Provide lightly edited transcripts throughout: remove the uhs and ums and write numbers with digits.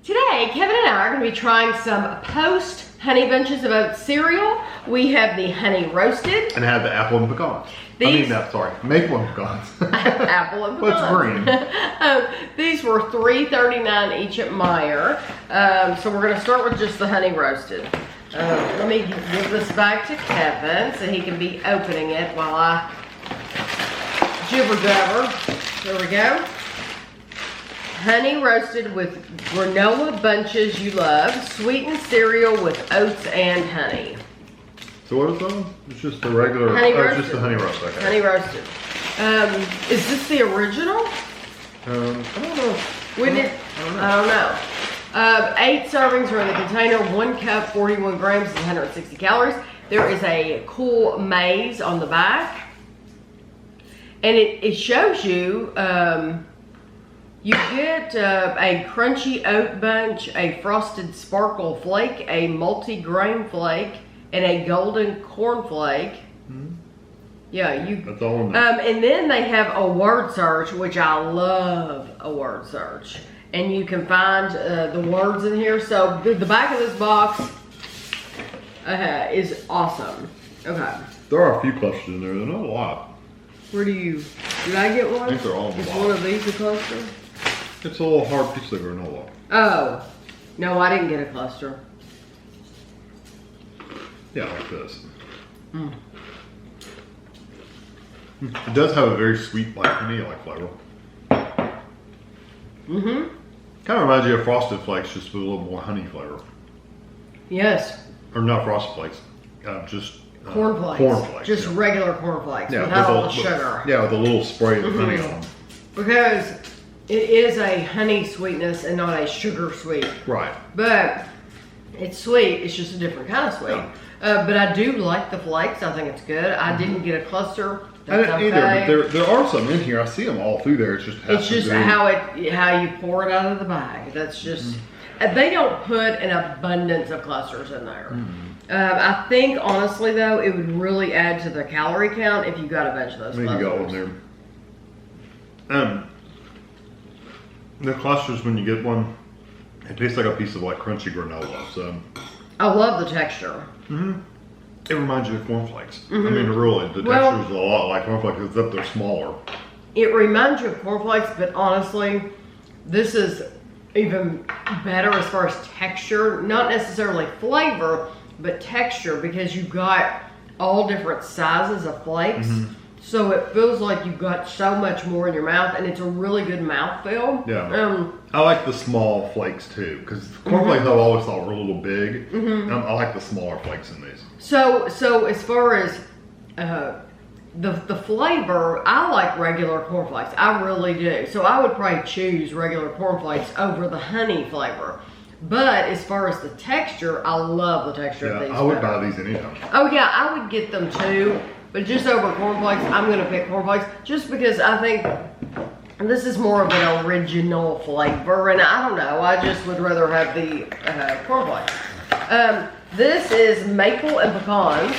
Today, Kevin and I are going to be trying some Post Honey Bunches of Oats cereal. We have the honey roasted. And I have the apple and pecans. Maple and pecans. Apple and pecans. What's green? These were $3.39 each at Meijer. So we're going to start with just the honey roasted. Let me give this back to Kevin so he can be opening it while I jibber jabber. There we go. Honey roasted with granola bunches you love. Sweetened cereal with oats and honey. So what is that? It's just the regular, honey roasted. It's just the honey roast. Okay. Honey roasted. Is this the original? I don't know. I don't know. 8 servings are in the container. 1 cup, 41 grams, 160 calories. There is a cool maze on the back. And it shows you, you get a crunchy oat bunch, a frosted sparkle flake, a multi-grain flake, and a golden corn flake. Mm-hmm. Yeah, That's all in there. And then they have a word search, which I love a word search. And you can find the words in here. So the back of this box is awesome. Okay. There are a few clusters in there. They're not a lot. Did I get one? I think they're all in the box. box. One of these a cluster? It's a little hard piece of granola. Oh. No, I didn't get a cluster. Yeah, like this. Mm. It does have a very sweet, like vanilla-like flavor. Mm-hmm. Kind of reminds you of Frosted Flakes, just with a little more honey flavor. Yes. Or not Frosted Flakes, just corn flakes. Corn flakes. Just regular corn flakes yeah, without all the sugar. Yeah, with a little spray of honey on them. Because it is a honey sweetness and not a sugar sweet. Right. But it's sweet. It's just a different kind of sweet. Yeah. But I do like the flakes. I think it's good. I didn't get a cluster. That's I didn't either, but there are some in here. I see them all through there. It's just how you pour it out of the bag. That's just they don't put an abundance of clusters in there. I think honestly though, it would really add to the calorie count if you got a bunch of those. I think you got one there. The clusters, when you get one, it tastes like a piece of like crunchy granola. So I love the texture. It reminds you of cornflakes. I mean, really, the texture is a lot like cornflakes, except they're smaller. It reminds you of cornflakes, but honestly, this is even better as far as texture. Not necessarily flavor, but texture, because you got all different sizes of flakes. So it feels like you've got so much more in your mouth, and it's a really good mouthfeel. Yeah. I like the small flakes too, because cornflakes I've always thought were a little big. I like the smaller flakes in these. So as far as the flavor, I like regular cornflakes. I really do. So I would probably choose regular cornflakes over the honey flavor. But as far as the texture, I love the texture of these. I would buy these anytime. Oh yeah, I would get them too. But just over cornflakes, I'm going to pick cornflakes just because I think this is more of an original flavor. And I don't know, I just would rather have the cornflakes. This is maple and pecans.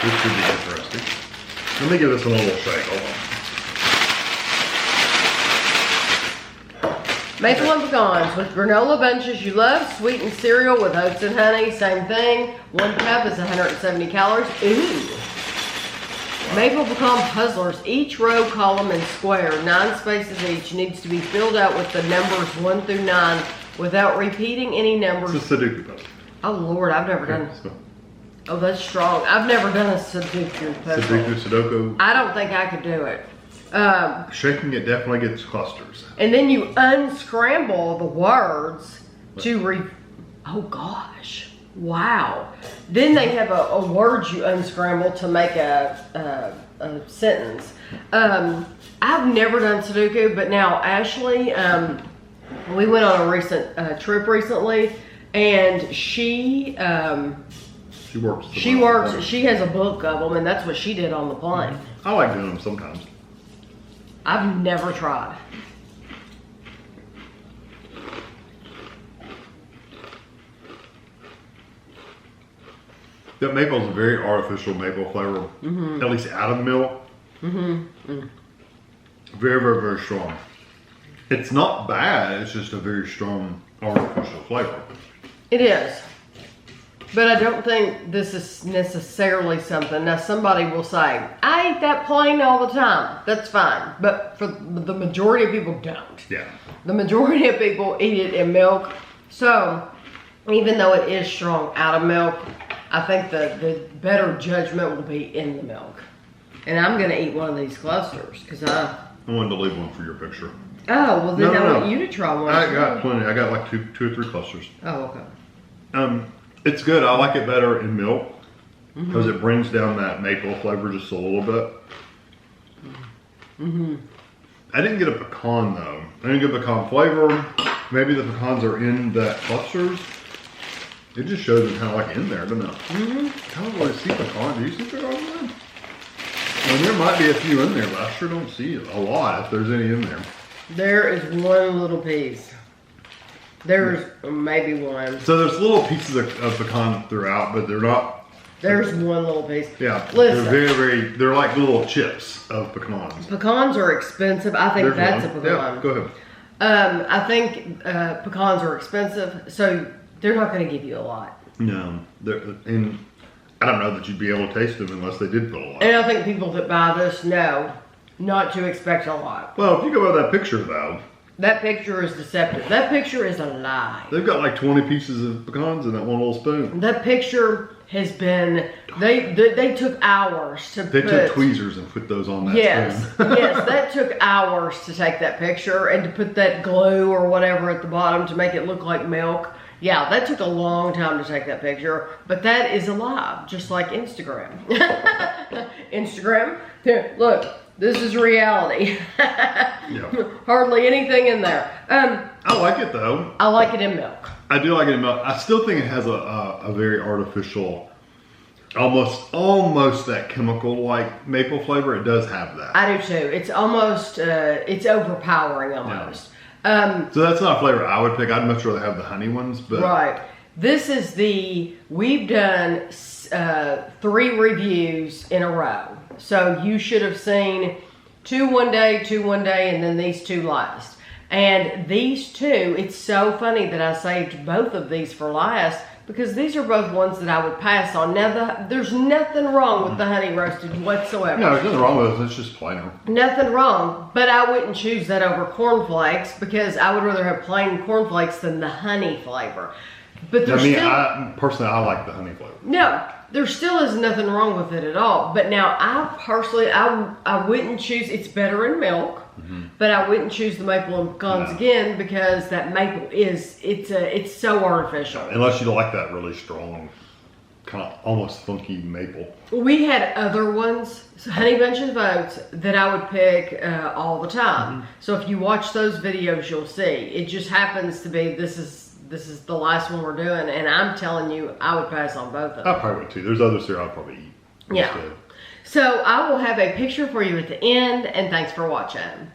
This should be interesting. Let me give this one a little shake. Hold on. Maple and pecans with granola bunches you love, sweetened cereal with oats and honey, same thing. 1 cup is 170 calories. Ooh. Maple pecan puzzlers, each row, column, and square, 9 spaces each, needs to be filled out with the numbers 1 through 9 without repeating any numbers. It's a Sudoku puzzle. Oh Lord, I've never done. Oh, that's strong. I've never done a Sudoku puzzle. Sudoku. I don't think I could do it. Shaking it definitely gets clusters. And then you unscramble the words to oh gosh. Wow. Then they have a word you unscramble to make a sentence. I've never done Sudoku, but now Ashley, we went on a recent trip recently, and she works. She has a book of them, and that's what she did on the plane. I like doing them sometimes. I've never tried. That maple is a very artificial maple flavor, at least out of milk. Very, very, very strong. It's not bad. It's just a very strong artificial flavor. It is. But I don't think this is necessarily something. Now, somebody will say, I eat that plain all the time. That's fine. But for the majority of people, don't. Yeah. The majority of people eat it in milk. So, even though it is strong out of milk, I think the better judgment will be in the milk. And I'm going to eat one of these clusters because I wanted to leave one for your picture. Oh, well then I want you to try one. I got plenty. I got like two or three clusters. Oh, okay. It's good. I like it better in milk because it brings down that maple flavor just a little bit. I didn't get a pecan though. I didn't get pecan flavor. Maybe the pecans are in that clusters. It just shows them kind of like in there, doesn't it? I don't really see pecan. Do you see pecan in there? Well, there might be a few in there, but I sure don't see a lot if there's any in there. There is one little piece. There's maybe one. So there's little pieces of pecan throughout, but they're not. There's one little piece. Yeah, listen. They're like little chips of pecans. Pecans are expensive. I think that's a pecan. Yeah, go ahead. I think pecans are expensive, so they're not going to give you a lot. No, and I don't know that you'd be able to taste them unless they did put a lot. And I think people that buy this know not to expect a lot. Well, if you go by that picture though. That picture is deceptive. That picture is a lie. They've got like 20 pieces of pecans in that one little spoon. That picture has been, they took hours to They took tweezers and put those on that spoon. Yes, that took hours to take that picture and to put that glue or whatever at the bottom to make it look like milk. Yeah, that took a long time to take that picture, but that is a lie, just like Instagram. Instagram, here, look. This is reality. Yeah. Hardly anything in there. I like it though. I like it in milk. I do like it in milk. I still think it has a very artificial, almost that chemical like maple flavor. It does have that. I do too. It's almost, it's overpowering almost. Yeah. So that's not a flavor I would pick. I'd much rather have the honey ones. But right. This is we've done 3 reviews in a row. So you should have seen 2 one day, 2 one day, and then these 2 last. And these 2, it's so funny that I saved both of these for last because these are both ones that I would pass on. Now, there's nothing wrong with the honey roasted whatsoever. No, there's nothing wrong with it. It's just plainer. Nothing wrong, but I wouldn't choose that over cornflakes because I would rather have plain cornflakes than the honey flavor. But there's personally, I like the honey flavor. No, there still is nothing wrong with it at all. But now, I personally, I wouldn't choose. It's better in milk, but I wouldn't choose the maple and pecans again because that maple it's so artificial. Unless you like that really strong, kind of almost funky maple. We had other ones, Honey Bunch of Oats, that I would pick all the time. So if you watch those videos, you'll see. It just happens to be this is the last one we're doing, and I'm telling you, I would pass on both of them. I probably would too. There's others here I'll probably eat. Yeah. So I will have a picture for you at the end, and thanks for watching.